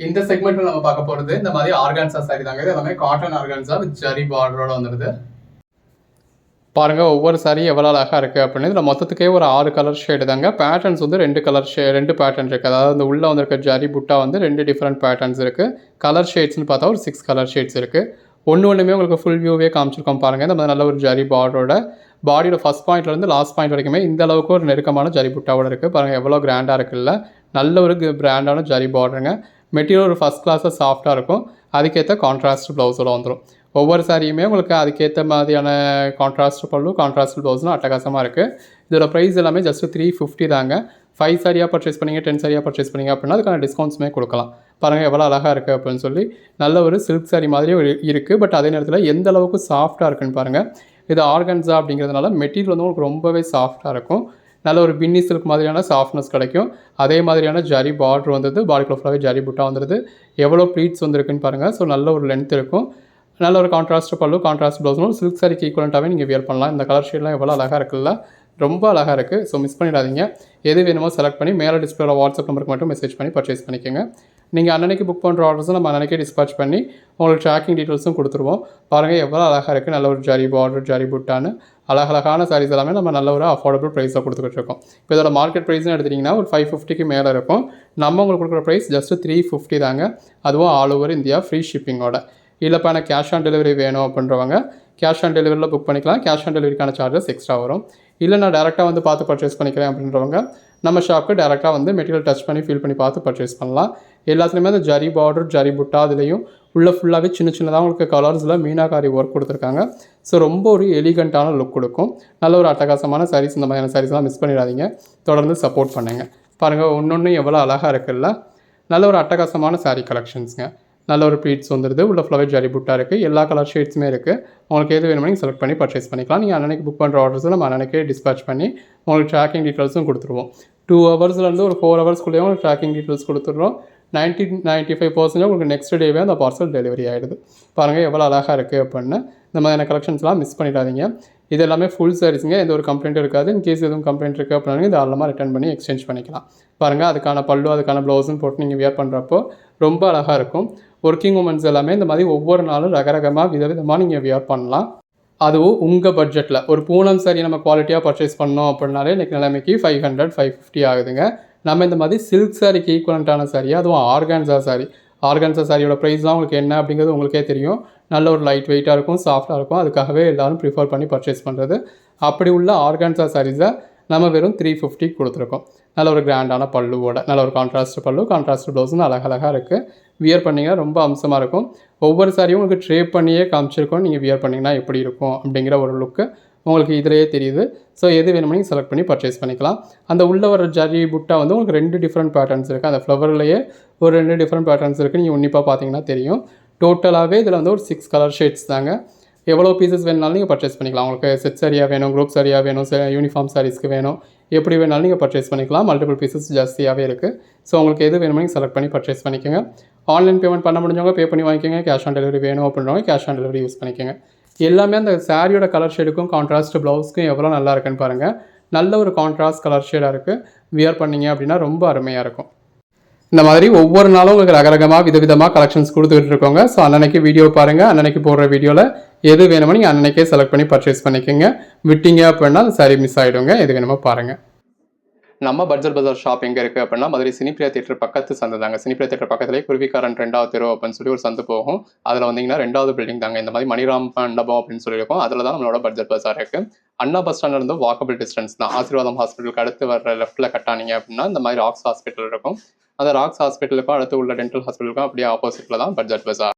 இந்த செக்மெண்ட்ல நம்ம பார்க்க போறது இந்த மாதிரி ஆர்கான்சா சாரி தாங்க. இது எல்லாமே காட்டன் ஆர்கான்சா வித் ஜரி பார்டரோட வந்துருது. பாருங்க ஒவ்வொரு சாரி எவ்வளோ அழகாக இருக்குது அப்படின்னு. இதில் மொத்தத்துக்கே ஒரு 6 கலர் ஷேடு தாங்க. பேட்டர்ன்ஸ் வந்து 2 பேட்டர்ன் இருக்குது. அதாவது அந்த உள்ளே வந்திருக்க ஜரி புட்டா வந்து 2 டிஃப்ரெண்ட் பேட்டர்ன்ஸ் இருக்குது. கலர் ஷேட்ஸ்னு பார்த்தா ஒரு 6 கலர் ஷேட்ஸ் இருக்குது. ஒன்றுமே உங்களுக்கு ஃபுல் வியூவே காமிச்சிருக்கோம் பாருங்கள். இந்த மாதிரி நல்ல ஒரு ஜரி பார்டரோட பாடியோட ஃபஸ்ட் பாயிண்ட்லேருந்து லாஸ்ட் பாயிண்ட் வரைக்குமே இந்த அளவுக்கு ஒரு நெருக்கமான ஜரி புட்டாவோட இருக்குது. பாருங்கள் எவ்வளோ கிராண்டாக இருக்குல்ல. நல்ல ஒரு பிராண்டான ஜரி பார்டருங்க. மெட்டீரியல் ஒரு ஃபஸ்ட் கிளாஸாக சாஃப்டாக இருக்கும். அதுக்கேற்ற கான்ட்ராஸ்ட் ப்ளவுஸோட வந்துடும். ஒவ்வொரு சாரியுமே உங்களுக்கு அதுக்கேற்ற மாதிரியான கான்ட்ராஸ்ட் பல்லு, கான்ட்ராஸ்ட் ப்ளவுஸ்லாம் அட்டகாசமாக இருக்குது. இதோட ப்ரைஸ் எல்லாமே ஜஸ்ட் 350 தாங்க. 5 சாரியாக பர்ச்சேஸ் பண்ணிங்க, 10 சாரியாக பர்ச்சேஸ் பண்ணிங்க அப்படின்னா அதுக்கான டிஸ்கவுண்ட்ஸுமே கொடுக்கலாம். பாருங்கள் எவ்வளோ அழகாக இருக்குது அப்படின்னு சொல்லி. நல்ல ஒரு சில்க் சாரி மாதிரியும் இருக்குது. பட் அதே நேரத்தில் எந்த அளவுக்கு சாஃப்டாக இருக்குன்னு பாருங்கள். இது ஆர்கன்ஸா அப்படிங்கிறதுனால மெட்டீரியல் வந்து உங்களுக்கு ரொம்பவே சாஃப்டாக இருக்கும். நல்ல ஒரு பின்னி சில்க் மாதிரியான சாஃப்ட்னஸ் கிடைக்கும். அதே மாதிரியான ஜரி பார்டர் வந்துடுது. பாடிக்குள்ள ஃபுல்லாகவே ஜரி புட்டா வந்துடுது. எவ்வளோ ப்ளீட்ஸ் வந்துருக்குன்னு பாருங்கள். ஸோ நல்ல ஒரு லென்த் இருக்கும். நல்ல ஒரு கான்ட்ராஸ்ட் பல்லு, கான்ட்ராஸ்ட் ப்ளவுஸும் சில்க் சாரிக்கு ஈக்குவலண்ட்டாகவே நீங்கள் வியர் பண்ணலாம். இந்த கலர் ஷேட்லாம் எவ்வளோ அழகாக இருக்குல்ல, ரொம்ப அழகாக இருக்குது. ஸோ மிஸ் பண்ணிடாதீங்க. எது வேணுமோ செலக்ட் பண்ணி மேலே டிஸ்பிளேல வாட்ஸ்அப் நம்பருக்கு மட்டும் மெசேஜ் பண்ணி பர்ச்சேஸ் பண்ணிக்கோங்க. நீங்கள் அன்னன்னைக்கு புக் பண்ணுற ஆர்டர்ஸும் நம்ம அன்னன்னைக்கே டிஸ்பாச் பண்ணி உங்களுக்கு ட்ராக்கிங் டீட்டெயில்ஸும் கொடுத்துருவோம். பாருங்கள் எவ்வளோ அழகாக இருக்குது. நல்ல ஒரு ஜரி பார்டர், ஜரி புட்டான்னு அழகழகான சாரீஸ் எல்லாமே நம்ம நல்ல ஒரு அஃபோர்டபுள் ப்ரைஸாக கொடுத்துக்கிட்டு இருக்கோம். இப்போ இதோட மார்க்கெட் ப்ரைஸ்னு எடுத்திங்கன்னா ஒரு 550க்கு மேலே இருக்கும். நம்ம உங்களுக்கு கொடுக்குற ப்ரைஸ் ஜஸ்ட் 350 தாங்க. அதுவும் ஆல் ஓவர் இந்தியா ஃப்ரீ ஷிப்பிங்கோட. இல்லைப்பா எனக்கு கேஷ் ஆன் டெலிவரி வேணும் அப்படின்றவங்க கேஷ் ஆன் டெலிவரியில் புக் பண்ணிக்கலாம். கேஷ் ஆன் டெலிவரிக்கான சார்ஜஸ் எக்ஸ்ட்ரா வரும். இல்லை நான் டேரெக்டாக வந்து பார்த்து பர்ச்சேஸ் பண்ணிக்கிறேன் அப்படின்றவங்க நம்ம ஷாப்புக்கு டேரெக்டாக வந்து மெட்டீரியல் டச் பண்ணி ஃபீல் பண்ணி பார்த்து பர்ச்சேஸ் பண்ணலாம். எல்லாத்துலேயுமே அந்த ஜரி பார்டர், ஜரி புட்டா அதுலேயும் உள்ள ஃபுல்லாகவே சின்ன சின்னதாக உங்களுக்கு கலர்ஸில் மீனாகாரி ஒர்க் கொடுத்துருக்காங்க. ஸோ ரொம்ப ஒரு எலிகண்ட்டான லுக் கொடுக்கும். நல்ல ஒரு அட்டகாசமான சாரீஸ். இந்த மாதிரியான சாரீஸ்லாம் மிஸ் பண்ணிடாதீங்க. தொடர்ந்து சப்போர்ட் பண்ணுங்கள். பாருங்கள் ஒன்று எவ்வளோ அழகாக இருக்குல்ல. நல்ல ஒரு அட்டகாசமான சாரீ கலெக்ஷன்ஸுங்க. நல்ல ஒரு ப்ளீட்ஸ் வந்துடுது. உள்ள ஃப்ளவர் ஜரி புட்டா இருக்குது. எல்லா கலர் ஷேட்ஸுமே இருக்குது. உங்களுக்கு எது வேணுமோ நீங்கள் செலக்ட் பண்ணி பர்ச்சேஸ் பண்ணிக்கலாம். நீங்கள் அன்னன்னைக்கு புக் பண்ணுற ஆர்டர்ஸும் நம்ம அன்னன்னைக்கே டிஸ்பேச் பண்ணி உங்களுக்கு ட்ராக்கிங் டீட்டெயில்ஸும் கொடுத்துருவோம். 2 ஹவர்ஸ்லேருந்து ஒரு 4 ஹவர்ஸ்க்குள்ளேயே உங்களுக்கு ட்ராக்கிங் டீட்டெயில்ஸ் கொடுத்துட்றோம். 95% உங்களுக்கு நெக்ஸ்ட் டேவே அந்த பார்சல் டெலிவரி ஆகிடுது. பாருங்கள் எவ்வளோ அழகாக இருக்குது அப்படின்னு. இந்த மாதிரியான கலெக்ஷன்ஸ்லாம் மிஸ் பண்ணிடாதீங்க. இது எல்லாமே ஃபுல் சாரீஸுங்க. எந்த ஒரு கம்ப்ளைண்ட்டும் இருக்காது. இன்கேஸ் எதுவும் கம்ப்ளைண்ட் இருக்குது அப்படின்னா தாராளமாக ரிட்டர்ன் பண்ணி எக்ஸ்சேஞ்ச் பண்ணிக்கலாம். பாருங்கள் அதுக்கான பல்லு, அதுக்கான ப்ளவுஸும் போட்டு நீங்கள் வியர் பண்ணுறப்போ ரொம்ப அழகாக இருக்கும். ஒர்க்கிங் உமன்ஸ் எல்லாமே இந்த மாதிரி ஒவ்வொரு நாளும் ரகரகமாக விதவிதமாக நீங்கள் வியர் பண்ணலாம். அதுவும் உங்கள் பட்ஜெட்டில். ஒரு பூனம் சாரி நம்ம குவாலிட்டியாக பர்ச்சேஸ் பண்ணோம் அப்படின்னாலே இன்றைக்கி நிலைமைக்கு 500, 550 ஆகுதுங்க. நம்ம இந்த மாதிரி சில்க் சாரிக்கு ஈக்குவலண்ட்டான சாரியாக, அதுவும் ஆர்கான்சா சாரி. ஆர்கான்சா சாரியோட ப்ரைஸ்லாம் உங்களுக்கு என்ன அப்படிங்கிறது உங்களுக்கே தெரியும். நல்ல ஒரு லைட் வெயிட்டாக இருக்கும், சாஃப்டாக இருக்கும். அதுக்காகவே எல்லோரும் ப்ரிஃபர் பண்ணி பர்ச்சேஸ் பண்ணுறது. அப்படி உள்ள ஆர்கான்சா சாரீஸை நம்ம வெறும் 350 கொடுத்துருக்கோம். நல்ல ஒரு கிராண்டான பல்லுவோட, நல்ல ஒரு கான்ட்ராஸ்ட் பல்லு, கான்ட்ராஸ்ட் ப்ளவுஸ்னு அழகழகாக இருக்குது. வியர் பண்ணிங்கன்னா ரொம்ப அம்சமாக இருக்கும். ஒவ்வொரு சாரியும் உங்களுக்கு ட்ரேப் பண்ணியே காமிச்சிருக்கோம். நீங்கள் வியர் பண்ணிங்கன்னா எப்படி இருக்கும் அப்படிங்கிற ஒரு லுக்கு உங்களுக்கு இதிலேயே தெரியுது. ஸோ எது வேணுமோ நீங்கள் செலக்ட் பண்ணி பர்ச்சேஸ் பண்ணிக்கலாம். அந்த உள்ளே வர ஜரி புட்டா வந்து உங்களுக்கு 2 டிஃப்ரெண்ட் பேட்டர்ன்ஸ் இருக்குது. அந்த ஃப்ளவர்லேயே ஒரு 2 டிஃப்ரெண்ட் பேட்டர்ன்ஸ் இருக்குது. நீங்கள் உன்னிப்பாக பார்த்தீங்கன்னா தெரியும். டோட்டலாகவே இதில் வந்து ஒரு 6 கலர் ஷேட்ஸ் தாங்க. எவ்வளோ பீசஸ் வேணுனாலும் நீங்கள் பர்ச்சேஸ் பண்ணிக்கலாம். உங்களுக்கு செட் சாரியாக வேணும், குரூப் சாரியாக வேணும், யூனிஃபார்ம் சாரீஸ்க்கு வேணும், எப்படி வேணாலும் நீங்கள் பர்ச்சேஸ் பண்ணிக்கலாம். மல்டிபிள் பீசஸ் ஜாஸ்தியாகவே இருக்குது. ஸோ உங்களுக்கு எது வேணுமோ நீங்கள் செலக்ட் பண்ணி பர்ச்சேஸ் பண்ணிக்கோங்க. ஆன்லைன் பேமெண்ட் பண்ண முடிஞ்சவங்க பே பண்ணி வாங்கிக்கோங்க. கேஷ் ஆன் டெலிவரி வேணும் அப்படின்றவங்க கேஷ் ஆன் டெலிவரி யூஸ் பண்ணிக்கோங்க. எல்லாமே அந்த சாரியோட கலர் ஷேடுக்கும் கான்ட்ராஸ்ட் ப்ளவுஸ்க்கும் எவ்வளோ நல்லா இருக்குன்னு பாருங்கள். நல்ல ஒரு கான்ட்ராஸ்ட் கலர் ஷேடாக இருக்குது. வியர் பண்ணிங்க அப்படின்னா ரொம்ப அருமையாக இருக்கும். இந்த மாதிரி ஒவ்வொரு நாளும் உங்களுக்கு ரகரகமாக விதவிதமாக கலெக்ஷன்ஸ் கொடுத்துக்கிட்டு இருக்கோங்க. ஸோ அன்னன்னைக்கு வீடியோ பாருங்கள். அன்னன்னைக்கு போடுற வீடியோவில் எது வேணுமோ நீங்கள் அன்னன்னைக்கே செலக்ட் பண்ணி பர்ச்சேஸ் பண்ணிக்கோங்க. விட்டீங்க அப்படின்னா சாரி மிஸ் ஆகிடுங்க. எது வேணுமோ பாருங்கள். நம்ம பட்ஜெட் பஜார் ஷாப் எங்கே இருக்குது அப்படின்னா மதுரை சினிப்ரியா தியேட்டர் பக்கத்து சந்து தாங்க. சினிப்ரியா தியேட்டர் பக்கத்துலேயே குருவிக்காரன் 2வது தெரு அப்படின்னு சொல்லி ஒரு சந்து போகும். அதில் வந்தீங்கன்னா 2வது பில்டிங் தாங்க. இந்த மாதிரி மணிராம் மண்டபம் அப்படின்னு சொல்லியிருக்கோம். அதில் தான் நம்மளோட பட்ஜெட் பஜார் இருக்குது. அண்ணா பஸ் ஸ்டாண்ட்லேருந்து வாக்கபிள் டிஸ்டன்ஸ் தான். ஆசீர்வாதம் ஹாஸ்பிட்டலுக்கு அடுத்து வர லெஃப்ட்டில் கட்டானீங்க அப்படின்னா இந்த மாதிரி ராக்ஸ் ஹாஸ்பிட்டல் இருக்கும். அந்த ராக்ஸ் ஹாஸ்பிட்டலுக்கும் அடுத்து உள்ள டென்டல் ஹாஸ்பிட்டலுக்கும் அப்படியே ஆப்போசிட்டில் தான் பட்ஜெட் பஜார்.